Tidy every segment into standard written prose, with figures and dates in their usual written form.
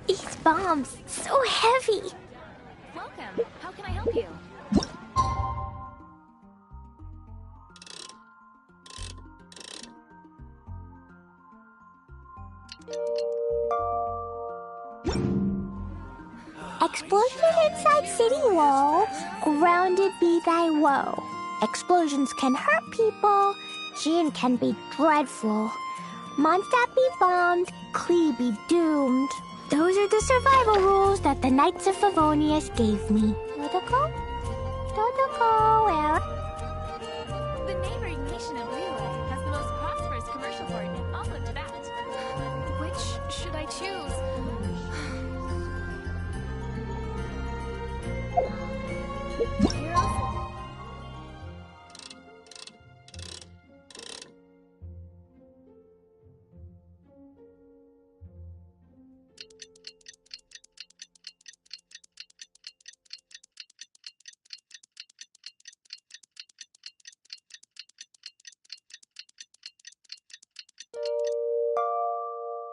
These bombs, so heavy. Welcome. How can I help you? Explosion inside city wall, grounded be thy woe. Explosions can hurt people, Jin can be dreadful. Mondstadt be bombed, Klee be doomed. Those are the survival rules that the Knights of Favonius gave me. Dodoko? Dodoko, where? The neighboring nation of Liyue has the most prosperous commercial port in all of Tibet. Which should I choose?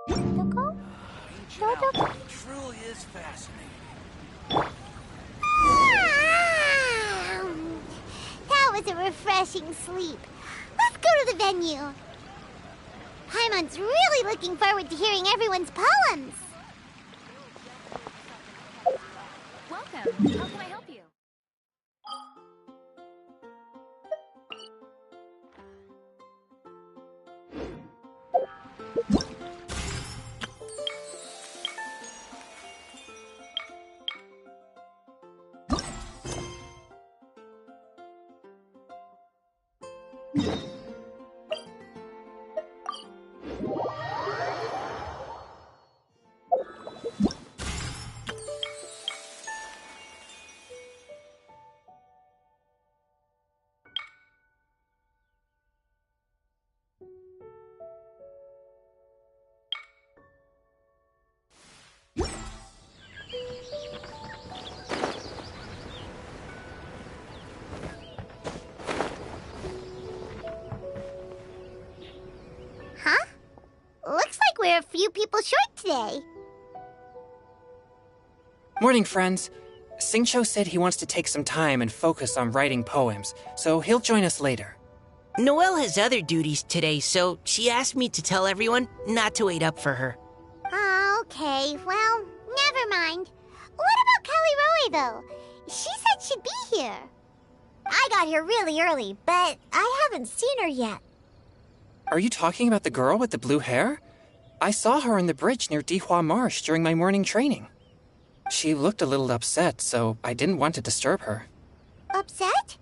Dodoko? Dodoko? Truly is fascinating. That was a refreshing sleep. Let's go to the venue. Paimon's really looking forward to hearing everyone's poems. Welcome. How can I help you? Huh? Looks like we're a few people short today. Morning, friends. Singcho said he wants to take some time and focus on writing poems, so he'll join us later. Noelle has other duties today, so she asked me to tell everyone not to wait up for her. Oh, okay. Well, never mind. What about Callie Roy, though? She said she'd be here. I got here really early, but I haven't seen her yet. Are you talking about the girl with the blue hair? I saw her on the bridge near Dihua Marsh during my morning training. She looked a little upset, so I didn't want to disturb her. Upset?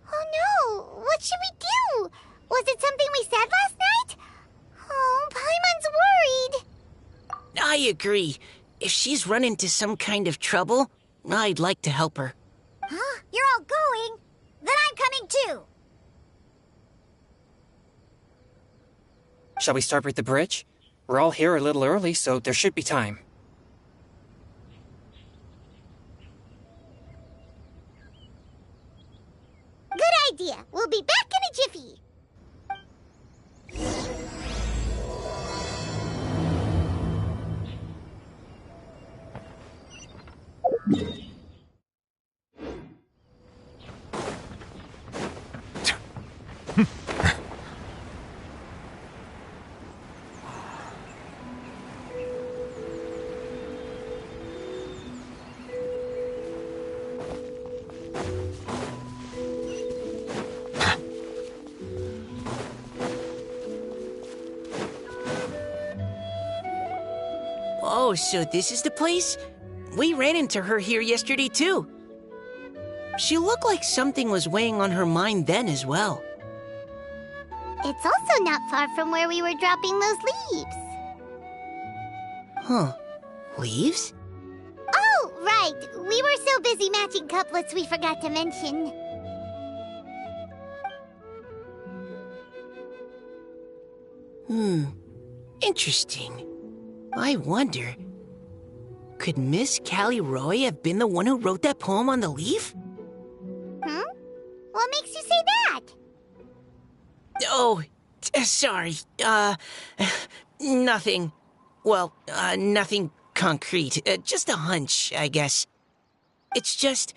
Oh no! What should we do? Was it something we said last night? Oh, Paimon's worried. I agree. If she's run into some kind of trouble, I'd like to help her. Huh? You're all going? Then I'm coming too. Shall we start with the bridge? We're all here a little early, so there should be time. Good idea. We'll be back in a jiffy. Oh, so this is the place? We ran into her here yesterday, too. She looked like something was weighing on her mind then as well. It's also not far from where we were dropping those leaves. Huh. Leaves? Oh, right. We were so busy matching couplets we forgot to mention. Interesting. I wonder, could Miss Callie Roy have been the one who wrote that poem on the leaf? What makes you say that? Oh, sorry. Nothing. Well, nothing concrete, just a hunch, I guess. It's just,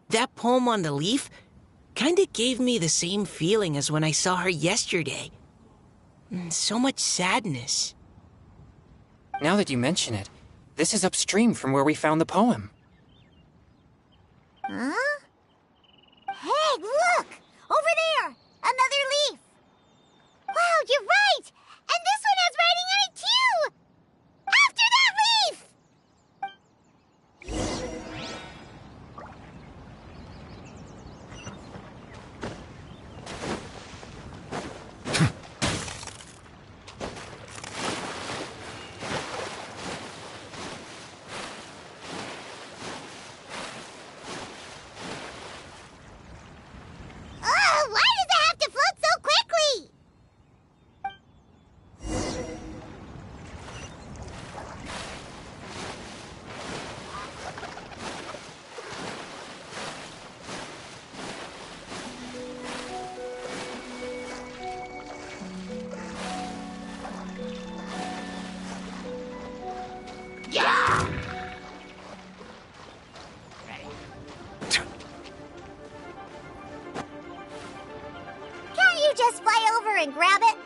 that poem on the leaf kinda gave me the same feeling as when I saw her yesterday. So much sadness. Now that you mention it, this is upstream from where we found the poem. Huh? Hey, look! Over there! Another leaf! Wow, you're right! And this one has writing on it too! After that leaf! Why does it have to float so quickly? Can't you just fly over and grab it?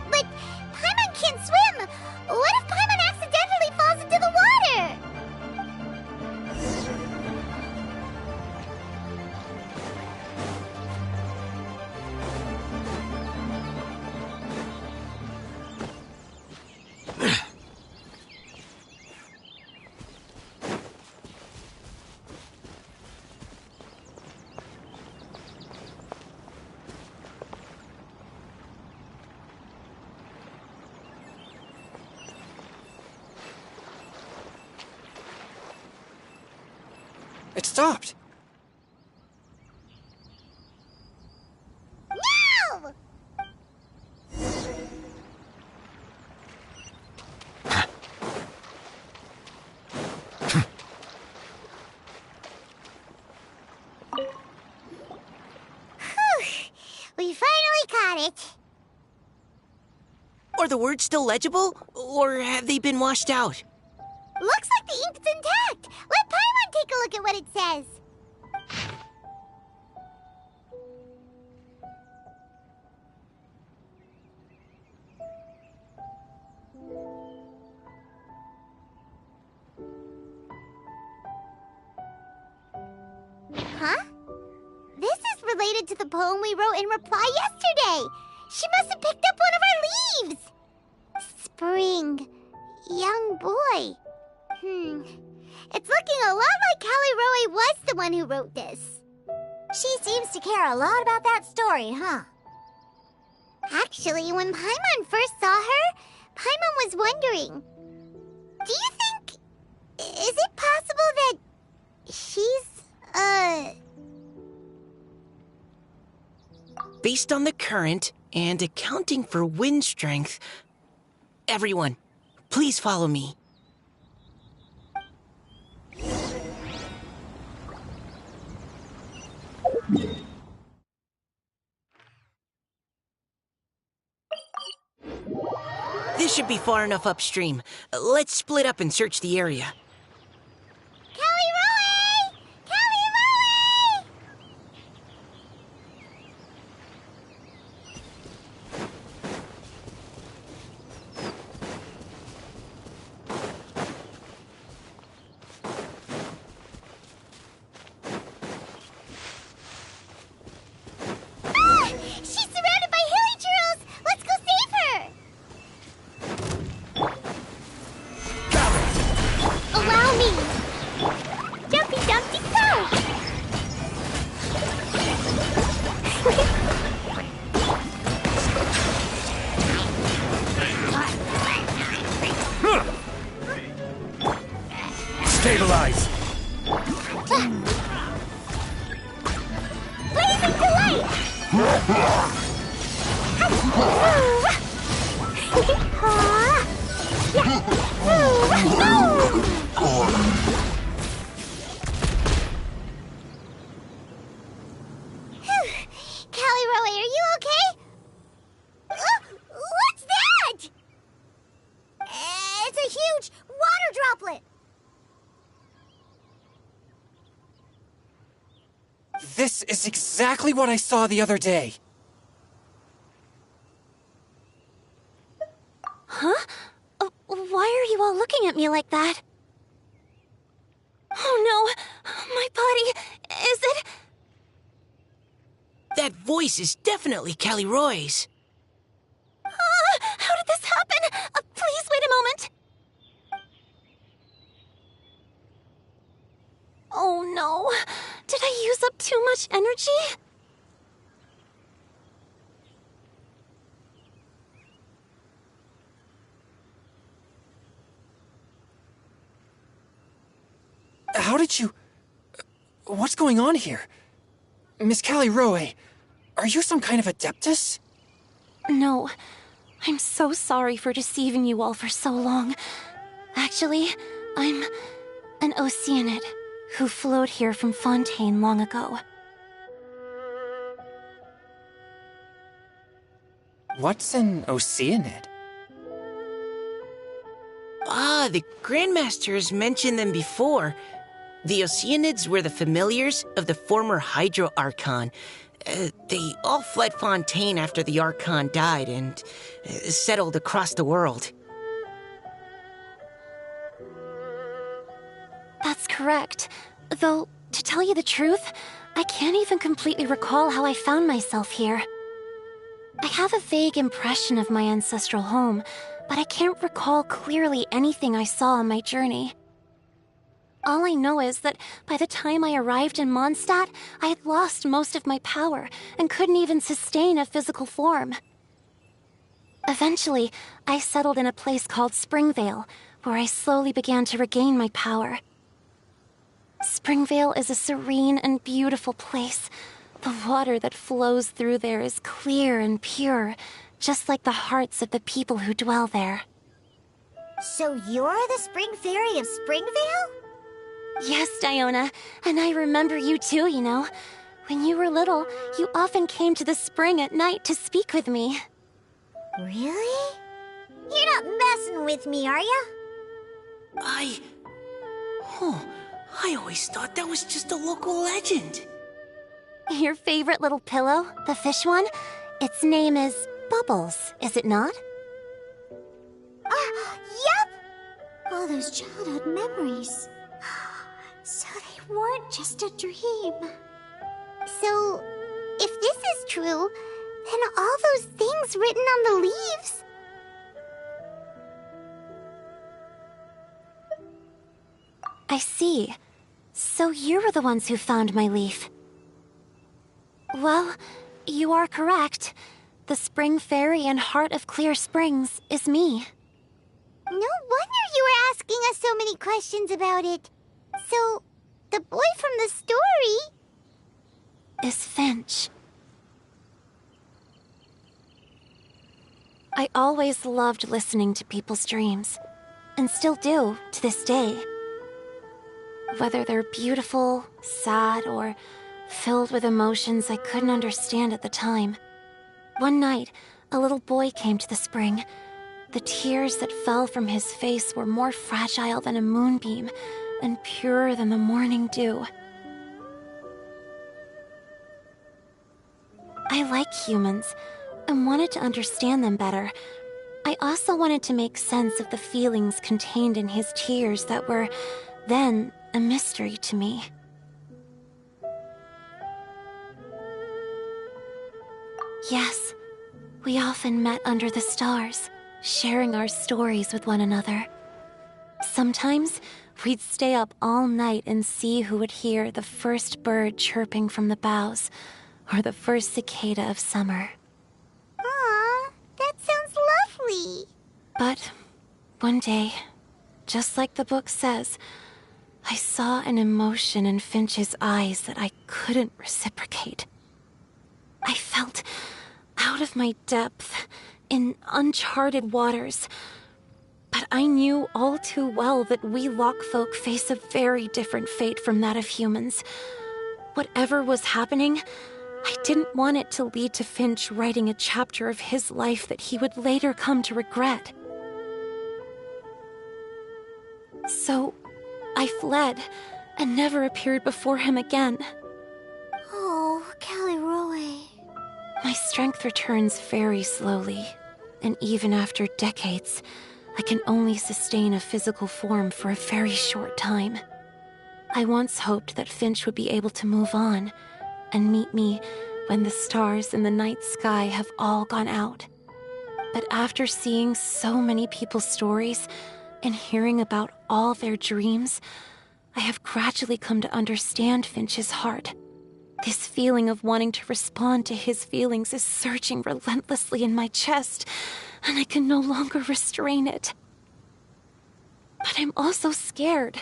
But Paimon can't swim. What if Paimon accidentally falls into the water? It stopped! No! Whew. We finally caught it. Are the words still legible, or have they been washed out? Looks like the ink's intact. Let Paimon take a look at what it says. Huh? This is related to the poem we wrote in reply yesterday. She must have picked up one of our leaves. Spring. Young boy. It's looking a lot like Callie Roe was the one who wrote this. She seems to care a lot about that story, huh? Actually, when Paimon first saw her, Paimon was wondering, do you think... is it possible that she's, Based on the current and accounting for wind strength, everyone, please follow me. This should be far enough upstream. Let's split up and search the area. Callie Roe! Callie Roe! Ah! She's surrounded by hilly churls! Let's go save her! Allow me! Jumpy Dumpty Crouch! Stabilize! Blazing delight! Callie Roe, are you okay? What's that? It's a pamphlet. This is exactly what I saw the other day. Huh? Why are you all looking at me like that? Oh no! My body! Is it? That voice is definitely Callie Roy's. How did this happen? Please wait a moment. Oh no. Did I use up too much energy? How did you... What's going on here? Miss Callie Rowe, are you some kind of adeptus? No. I'm so sorry for deceiving you all for so long. Actually, I'm an Oceanid who flowed here from Fontaine long ago. What's an Oceanid? Ah, the Grandmasters mentioned them before. The Oceanids were the familiars of the former Hydro Archon. They all fled Fontaine after the Archon died and settled across the world. That's correct. Though, to tell you the truth, I can't even completely recall how I found myself here. I have a vague impression of my ancestral home, but I can't recall clearly anything I saw on my journey. All I know is that by the time I arrived in Mondstadt, I had lost most of my power and couldn't even sustain a physical form. Eventually, I settled in a place called Springvale, where I slowly began to regain my power. Springvale is a serene and beautiful place. The water that flows through there is clear and pure, just like the hearts of the people who dwell there. So you're the Spring Fairy of Springvale? Yes, Diona, and I remember you too, you know. When you were little, you often came to the spring at night to speak with me. Really? You're not messing with me, are ya? I always thought that was just a local legend. Your favorite little pillow, the fish one? Its name is Bubbles, is it not? Yep! All those childhood memories. So they weren't just a dream. So, if this is true, then all those things written on the leaves... I see. So you were the ones who found my leaf. Well, you are correct. The Spring Fairy and Heart of Clear Springs is me. No wonder you were asking us so many questions about it. So, the boy from the story... is Finch. I always loved listening to people's dreams, and still do to this day. Whether they're beautiful, sad, or filled with emotions I couldn't understand at the time. One night, a little boy came to the spring. The tears that fell from his face were more fragile than a moonbeam, and purer than the morning dew. I like humans, and wanted to understand them better. I also wanted to make sense of the feelings contained in his tears that were, then, a mystery to me. Yes, we often met under the stars, sharing our stories with one another. Sometimes, we'd stay up all night and see who would hear the first bird chirping from the boughs, or the first cicada of summer. Aw, that sounds lovely. But one day, just like the book says, I saw an emotion in Finch's eyes that I couldn't reciprocate. I felt out of my depth, in uncharted waters. But I knew all too well that we Lockfolk face a very different fate from that of humans. Whatever was happening, I didn't want it to lead to Finch writing a chapter of his life that he would later come to regret. So, I fled and never appeared before him again. Oh, Caliroe. My strength returns very slowly, and even after decades, I can only sustain a physical form for a very short time. I once hoped that Finch would be able to move on and meet me when the stars in the night sky have all gone out. But after seeing so many people's stories and hearing about all their dreams, I have gradually come to understand Finch's heart. This feeling of wanting to respond to his feelings is surging relentlessly in my chest, and I can no longer restrain it. But I'm also scared.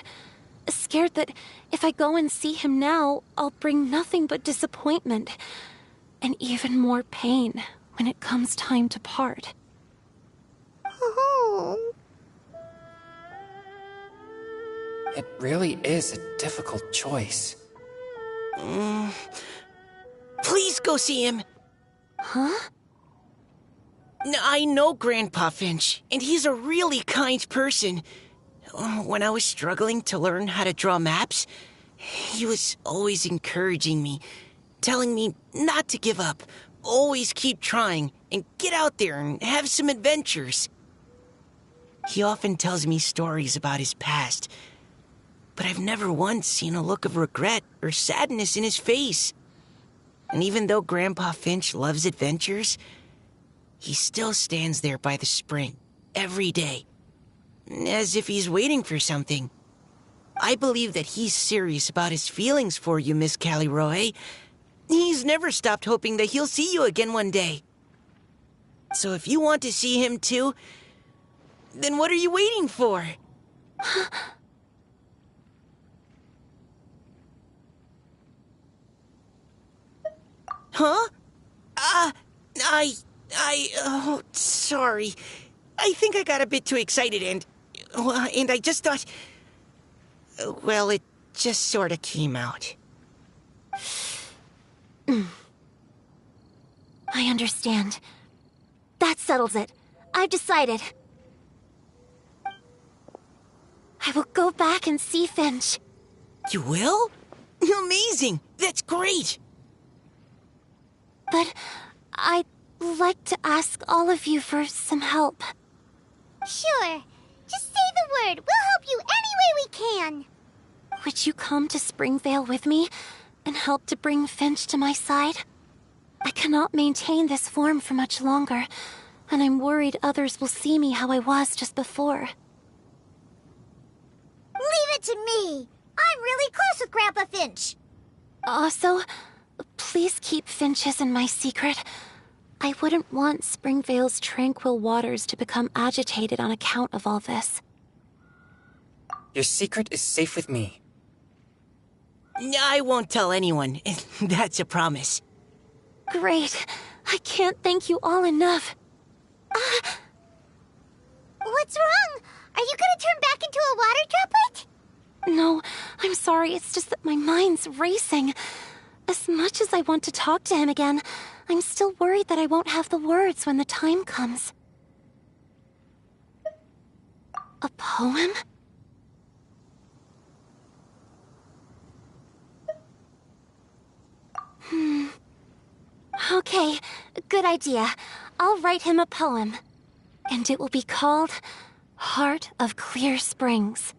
Scared that if I go and see him now, I'll bring nothing but disappointment and even more pain when it comes time to part. Oh. It really is a difficult choice. Please go see him. Huh? I know Grandpa Finch, and he's a really kind person. When I was struggling to learn how to draw maps, he was always encouraging me, telling me not to give up, always keep trying, and get out there and have some adventures. He often tells me stories about his past, but I've never once seen a look of regret or sadness in his face. And even though Grandpa Finch loves adventures, he still stands there by the spring every day, as if he's waiting for something. I believe that he's serious about his feelings for you, Miss Caliroe. He's never stopped hoping that he'll see you again one day. So if you want to see him too, then what are you waiting for? Huh? Oh, sorry. I think I got a bit too excited and I just thought, well, it just sort of came out. I understand. That settles it. I've decided. I will go back and see Finch. You will? Amazing! That's great! But I'd like to ask all of you for some help. Sure. Just say the word. We'll help you any way we can. Would you come to Springvale with me and help to bring Finch to my side? I cannot maintain this form for much longer, and I'm worried others will see me how I was just before. Leave it to me. I'm really close with Grandpa Finch. Also, please keep Finch's in my secret. I wouldn't want Springvale's tranquil waters to become agitated on account of all this. Your secret is safe with me. I won't tell anyone. That's a promise. Great. I can't thank you all enough. What's wrong? Are you gonna turn back into a water droplet? No, I'm sorry. It's just that my mind's racing. As much as I want to talk to him again, I'm still worried that I won't have the words when the time comes. A poem? Okay, good idea. I'll write him a poem. And it will be called Heart of Clear Springs.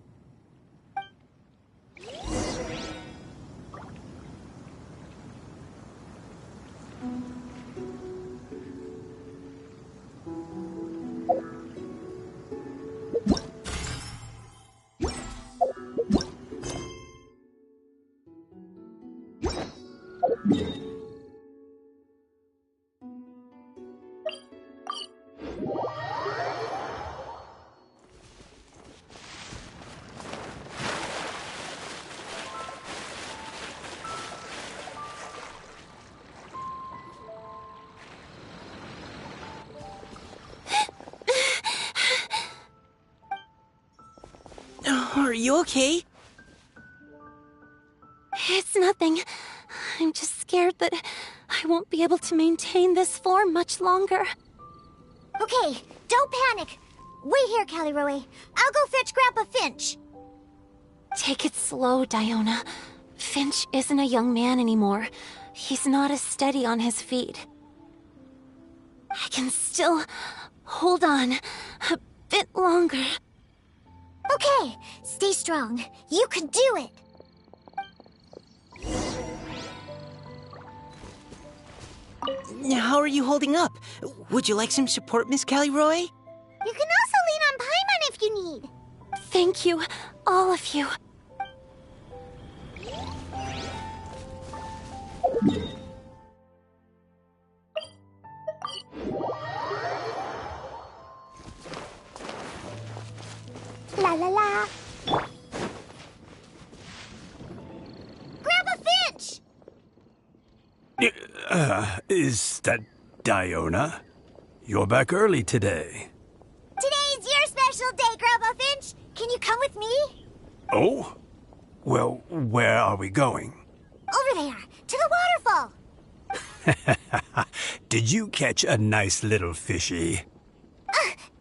Are you okay? It's nothing. I'm just scared that I won't be able to maintain this form much longer. Okay, don't panic. Wait here, Caliroe. I'll go fetch Grandpa Finch. Take it slow, Diona. Finch isn't a young man anymore. He's not as steady on his feet. I can still hold on a bit longer. Okay, stay strong. You can do it. How are you holding up? Would you like some support, Miss Callie Roy? You can also lean on Paimon if you need. Thank you, all of you. La la la. Grandpa Finch! Is that Diona? You're back early today. Today's your special day, Grandpa Finch. Can you come with me? Oh? Well, where are we going? Over there, to the waterfall. Did you catch a nice little fishy?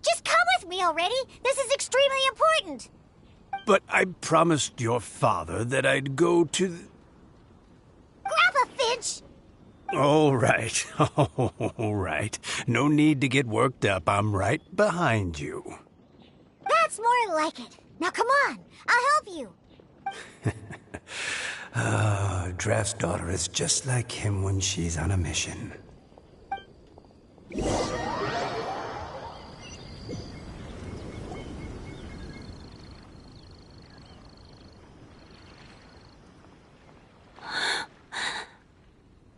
Just come with me already. This is extremely important. But I promised your father that I'd go to Grandpa Finch! All right. All right. No need to get worked up. I'm right behind you. That's more like it. Now come on, I'll help you. Draft's daughter is just like him when she's on a mission.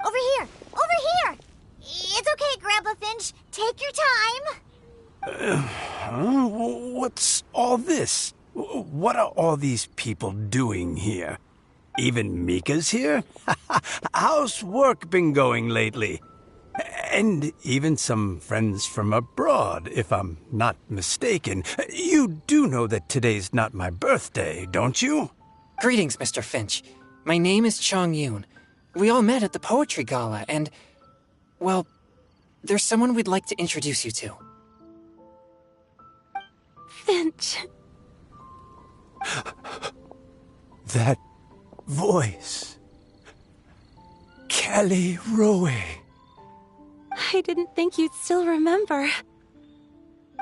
Over here! Over here! It's okay, Grandpa Finch. Take your time. What's all this? What are all these people doing here? Even Mika's here? How's work been going lately? And even some friends from abroad, if I'm not mistaken. You do know that today's not my birthday, don't you? Greetings, Mr. Finch. My name is Chong Yoon. We all met at the poetry gala, and, well, there's someone we'd like to introduce you to. Finch. That voice. Callie Rowe. I didn't think you'd still remember.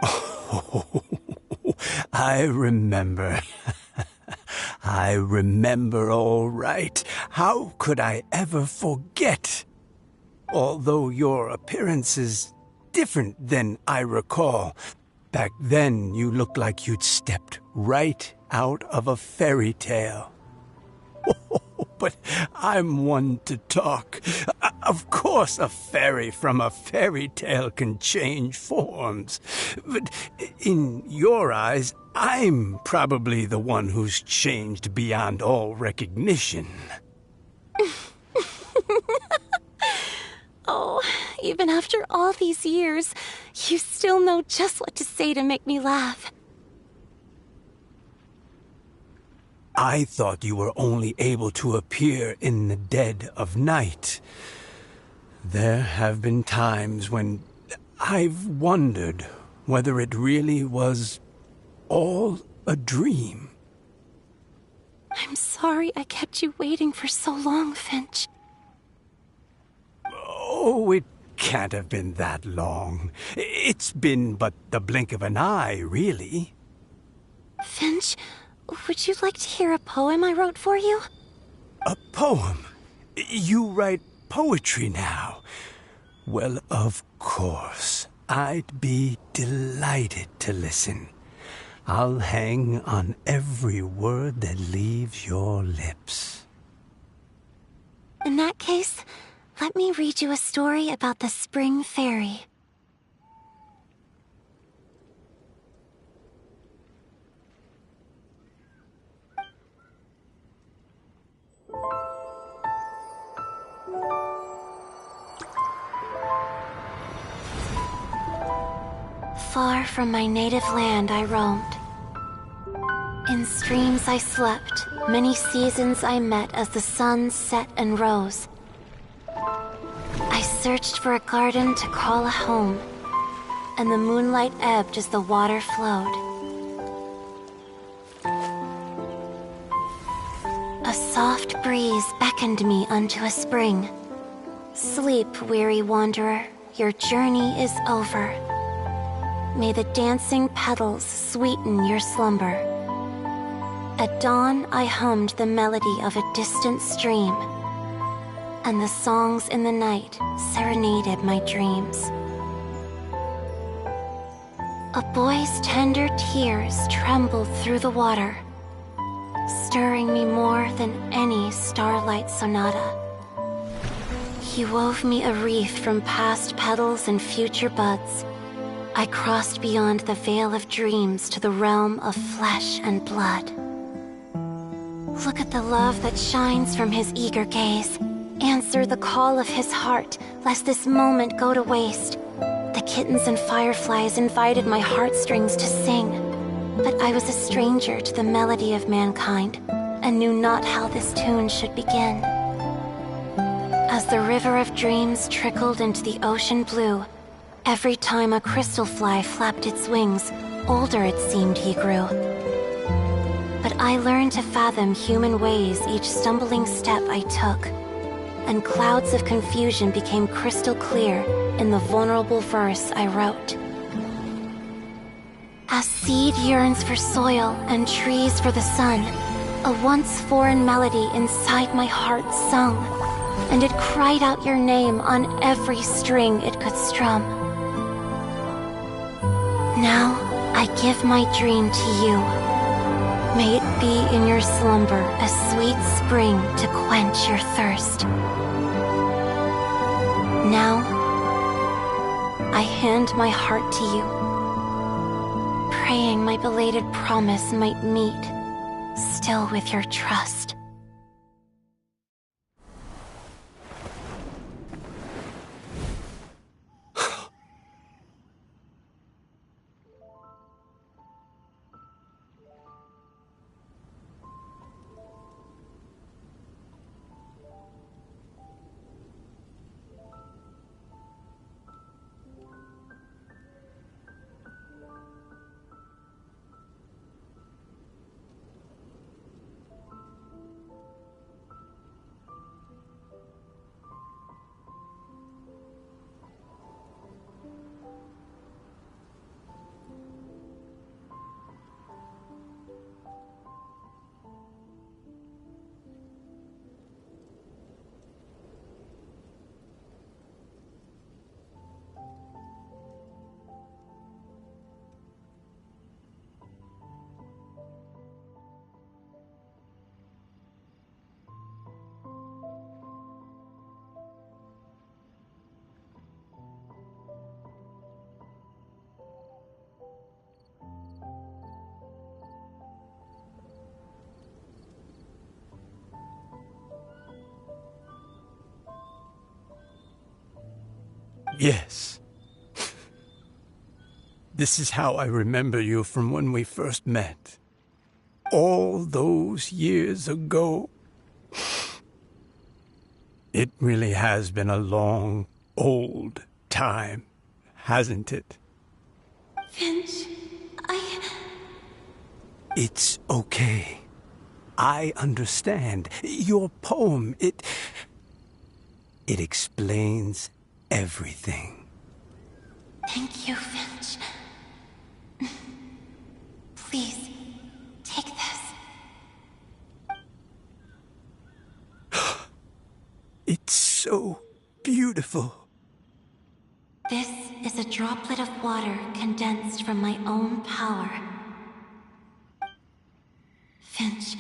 Oh, I remember. I remember all right. How could I ever forget? Although your appearance is different than I recall. Back then, you looked like you'd stepped right out of a fairy tale. But I'm one to talk. Of course, a fairy from a fairy tale can change forms. But in your eyes, I'm probably the one who's changed beyond all recognition. Oh, even after all these years, you still know just what to say to make me laugh. I thought you were only able to appear in the dead of night. There have been times when I've wondered whether it really was all a dream. I'm sorry I kept you waiting for so long, Finch. Oh, it can't have been that long. It's been but the blink of an eye, really. Finch, would you like to hear a poem I wrote for you? A poem? You write poetry now? Well, of course. I'd be delighted to listen. I'll hang on every word that leaves your lips. In that case, let me read you a story about the Spring Fairy. Far from my native land I roamed. In streams I slept, many seasons I met as the sun set and rose. I searched for a garden to call a home, and the moonlight ebbed as the water flowed. A soft breeze beckoned me unto a spring. Sleep, weary wanderer, your journey is over. May the dancing petals sweeten your slumber. At dawn, I hummed the melody of a distant stream, and the songs in the night serenaded my dreams. A boy's tender tears trembled through the water, stirring me more than any starlight sonata. He wove me a wreath from past petals and future buds. I crossed beyond the veil of dreams to the realm of flesh and blood. Look at the love that shines from his eager gaze. Answer the call of his heart, lest this moment go to waste. The kittens and fireflies invited my heartstrings to sing, but I was a stranger to the melody of mankind, and knew not how this tune should begin. As the river of dreams trickled into the ocean blue, every time a crystal fly flapped its wings, older it seemed he grew. But I learned to fathom human ways each stumbling step I took, and clouds of confusion became crystal clear in the vulnerable verse I wrote. As seed yearns for soil and trees for the sun, a once foreign melody inside my heart sung, and it cried out your name on every string it could strum. Now I give my dream to you. May it be in your slumber a sweet spring to quench your thirst. Now I hand my heart to you, praying my belated promise might meet, still with your trust. Yes. This is how I remember you from when we first met. All those years ago. It really has been a long, old time, hasn't it? Finch, It's okay. I understand. Your poem, it explains everything. Thank you, Finch. Please, take this. It's so beautiful. This is a droplet of water condensed from my own power. Finch,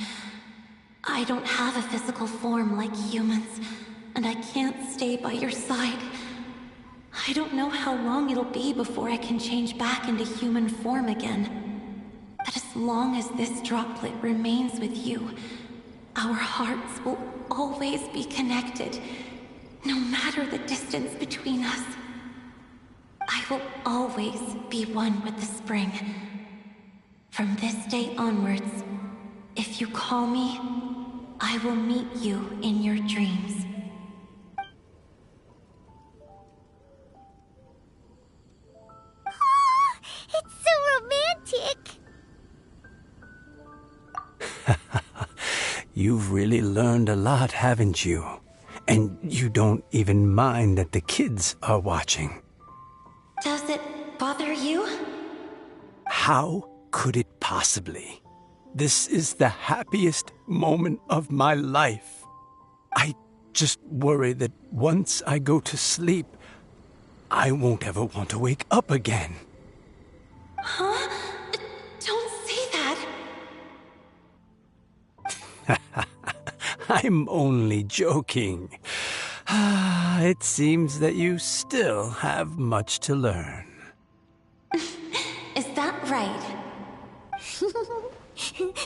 I don't have a physical form like humans, and I can't stay by your side. I don't know how long it'll be before I can change back into human form again. But as long as this droplet remains with you, our hearts will always be connected, no matter the distance between us. I will always be one with the spring. From this day onwards, if you call me, I will meet you in your dreams. It's so romantic! You've really learned a lot, haven't you? And you don't even mind that the kids are watching. Does it bother you? How could it possibly? This is the happiest moment of my life. I just worry that once I go to sleep, I won't ever want to wake up again. Huh? Don't say that. I'm only joking. It seems that you still have much to learn. Is that right?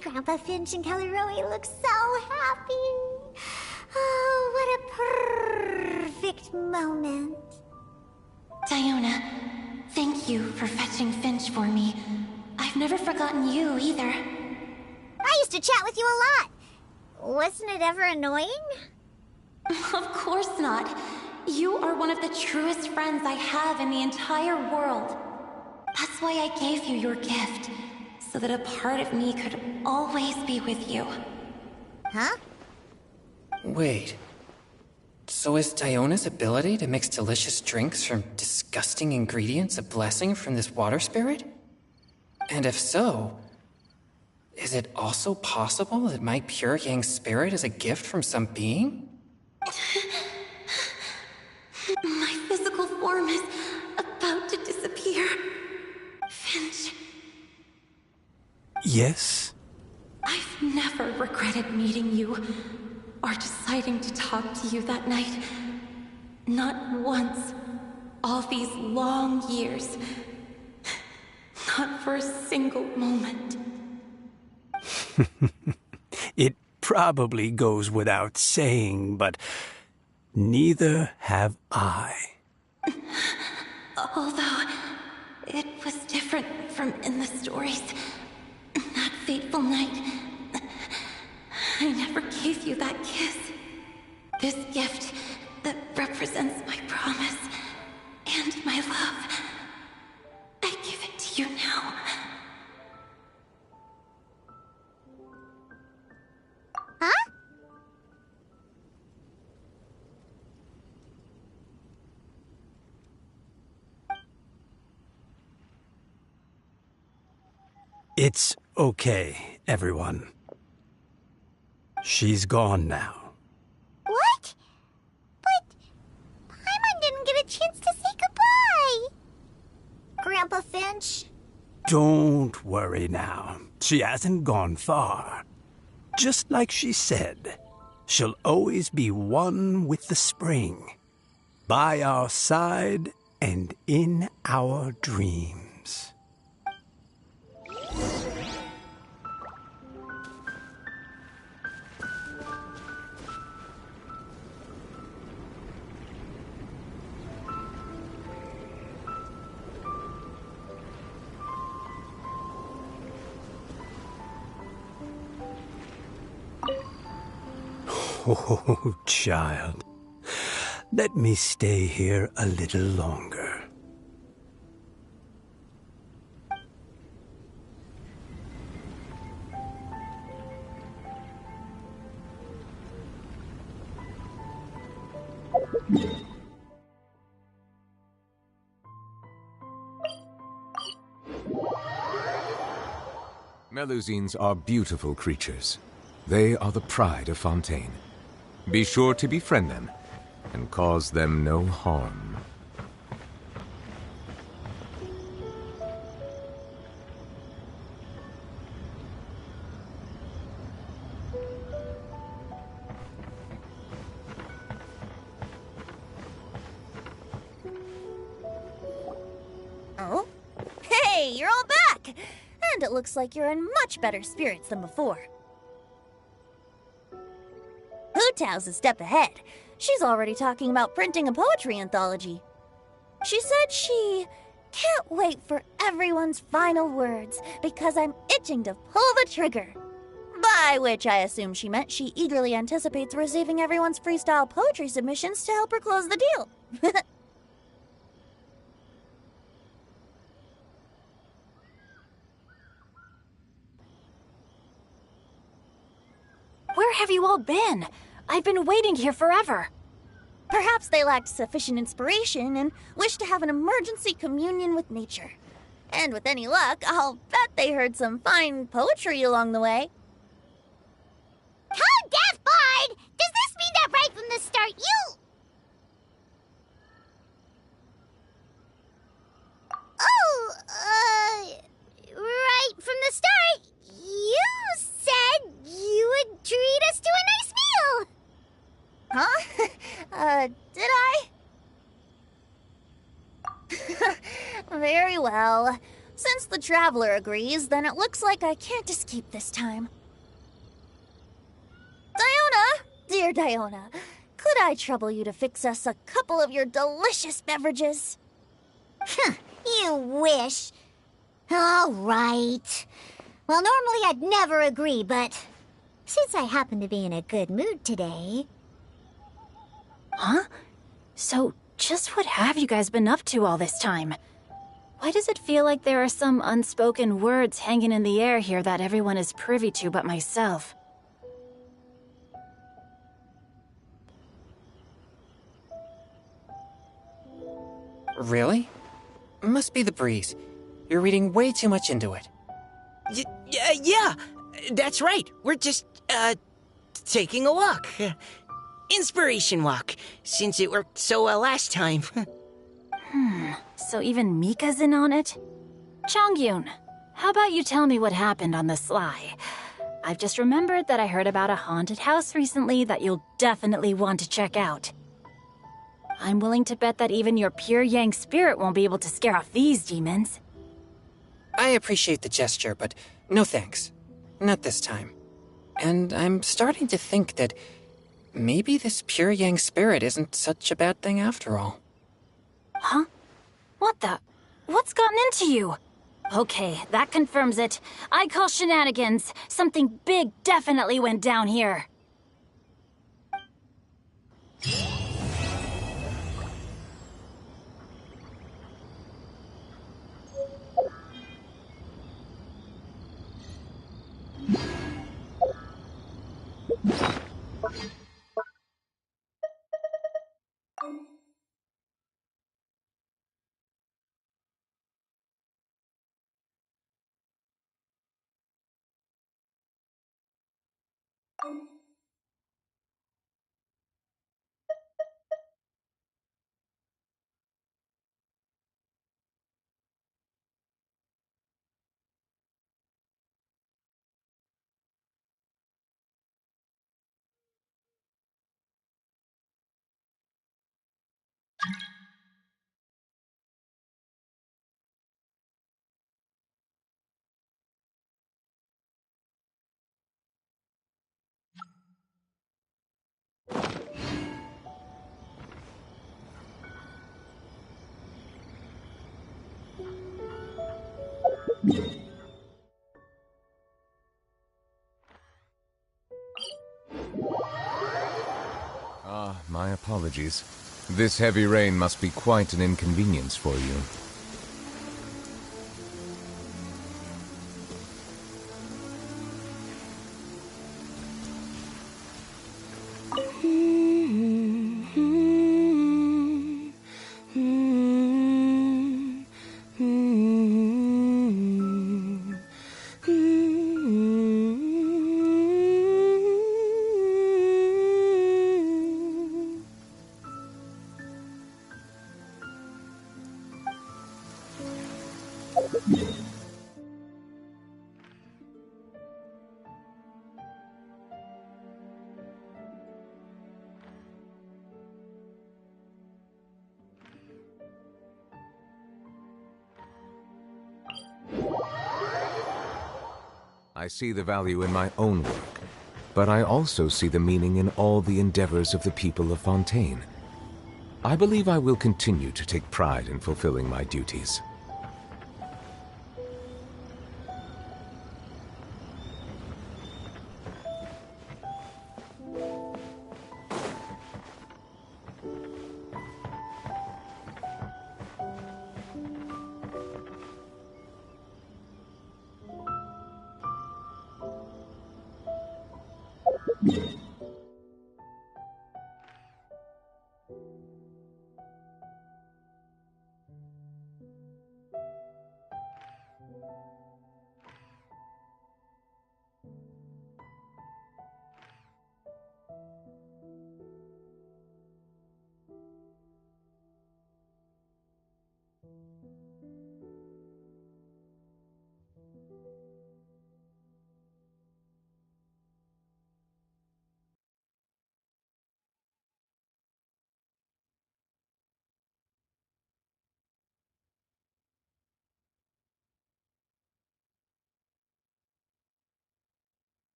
Grandpa Finch and Kelly Rowie look so happy. Oh, what a perfect moment. Diona, thank you for fetching Finch for me. I've never forgotten you either. I used to chat with you a lot. Wasn't it ever annoying? Of course not. You are one of the truest friends I have in the entire world. That's why I gave you your gift, so that a part of me could always be with you. Huh? Wait. So is Diona's ability to mix delicious drinks from disgusting ingredients a blessing from this water spirit? And if so, is it also possible that my pure yang spirit is a gift from some being? My physical form is about to disappear. Finch, Yes? I've never regretted meeting you or deciding to talk to you that night. Not once. All these long years. Not for a single moment. It probably goes without saying, but neither have I. Although, it was different from in the stories. That fateful night, I never gave you that kiss. This gift that represents my promise and my love. I give it to you now. Huh? It's okay, everyone. She's gone now. What? But Paimon didn't get a chance to say goodbye. Grandpa Finch? Don't worry now. She hasn't gone far. Just like she said, she'll always be one with the spring. By our side and in our dreams. Oh, child. Let me stay here a little longer. Melusines are beautiful creatures. They are the pride of Fontaine. Be sure to befriend them, and cause them no harm. Oh? Hey, you're all back! And it looks like you're in much better spirits than before. Hu Tao's a step ahead. She's already talking about printing a poetry anthology. She said she can't wait for everyone's final words because I'm itching to pull the trigger. By which I assume she meant she eagerly anticipates receiving everyone's freestyle poetry submissions to help her close the deal. Where Where have you all been? I've been waiting here forever. Perhaps they lacked sufficient inspiration and wished to have an emergency communion with nature. And with any luck, I'll bet they heard some fine poetry along the way. Code Death Bard! Does this mean that right from the start you... Oh, right from the start, you said you would treat us to a nice meal! Huh? Did I? Very well. Since the Traveler agrees, then it looks like I can't escape this time. Diona! Dear Diona, could I trouble you to fix us a couple of your delicious beverages? You wish. All right. Well, normally I'd never agree, but since I happen to be in a good mood today... Huh? So, just what have you guys been up to all this time? Why does it feel like there are some unspoken words hanging in the air here that everyone is privy to but myself? Really? Must be the breeze. You're reading way too much into it. Yeah, that's right. We're just, taking a walk. Inspiration walk, since it worked so well last time. So even Mika's in on it? Chongyun, how about you tell me what happened on the sly? I've just remembered that I heard about a haunted house recently that you'll definitely want to check out. I'm willing to bet that even your pure Yang spirit won't be able to scare off these demons. I appreciate the gesture, but no thanks. Not this time. And I'm starting to think that maybe this pure Yang spirit isn't such a bad thing after all. Huh? What the? What's gotten into you? Okay, that confirms it. I call shenanigans. Something big definitely went down here. My apologies. This heavy rain must be quite an inconvenience for you. I see the value in my own work, but I also see the meaning in all the endeavors of the people of Fontaine. I believe I will continue to take pride in fulfilling my duties.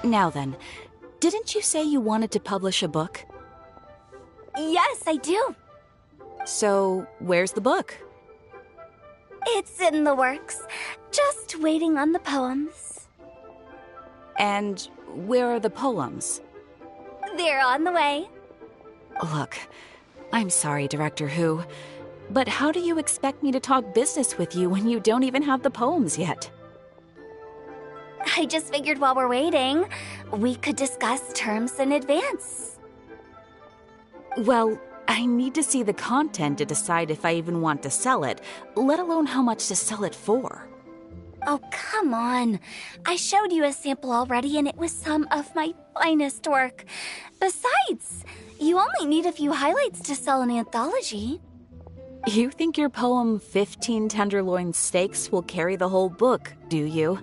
Now then, didn't you say you wanted to publish a book? Yes, I do. So, where's the book? It's in the works. Just waiting on the poems. And where are the poems? They're on the way. Look, I'm sorry, Director Who, but how do you expect me to talk business with you when you don't even have the poems yet? I just figured while we're waiting, we could discuss terms in advance. Well, I need to see the content to decide if I even want to sell it, let alone how much to sell it for. Oh, come on. I showed you a sample already, and it was some of my finest work. Besides, you only need a few highlights to sell an anthology. You think your poem 15 Tenderloin Steaks will carry the whole book, do you?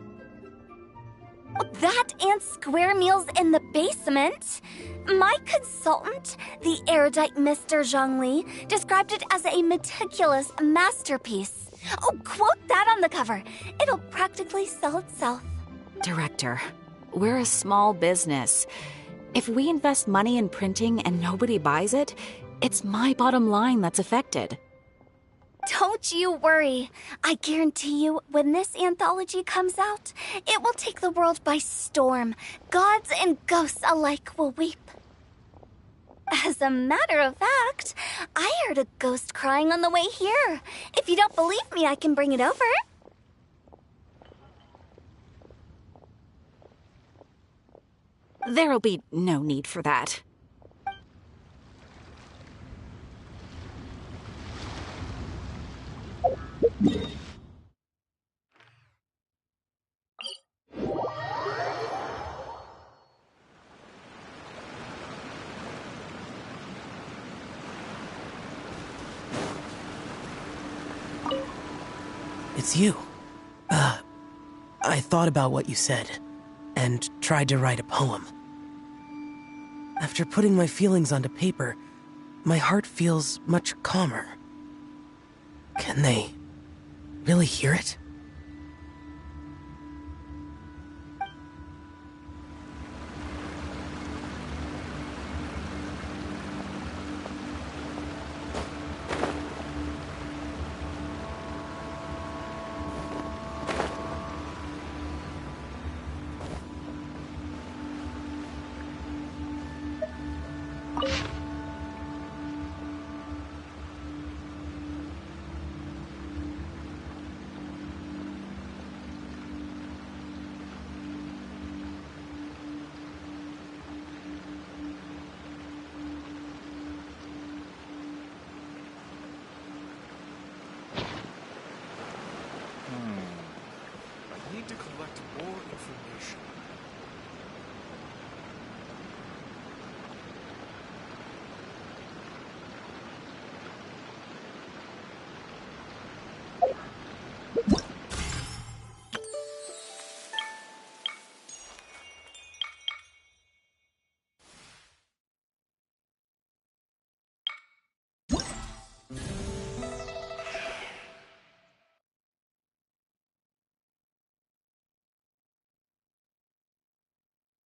That and square meals in the basement. My consultant, the erudite Mr. Zhongli, described it as a meticulous masterpiece. Oh, quote that on the cover. It'll practically sell itself. Director, we're a small business. If we invest money in printing and nobody buys it, it's my bottom line that's affected. Don't you worry. I guarantee you, when this anthology comes out, it will take the world by storm. Gods and ghosts alike will weep. As a matter of fact, I heard a ghost crying on the way here. If you don't believe me, I can bring it over. There'll be no need for that. It's you. I thought about what you said, and tried to write a poem. After putting my feelings onto paper, my heart feels much calmer. Can they really hear it?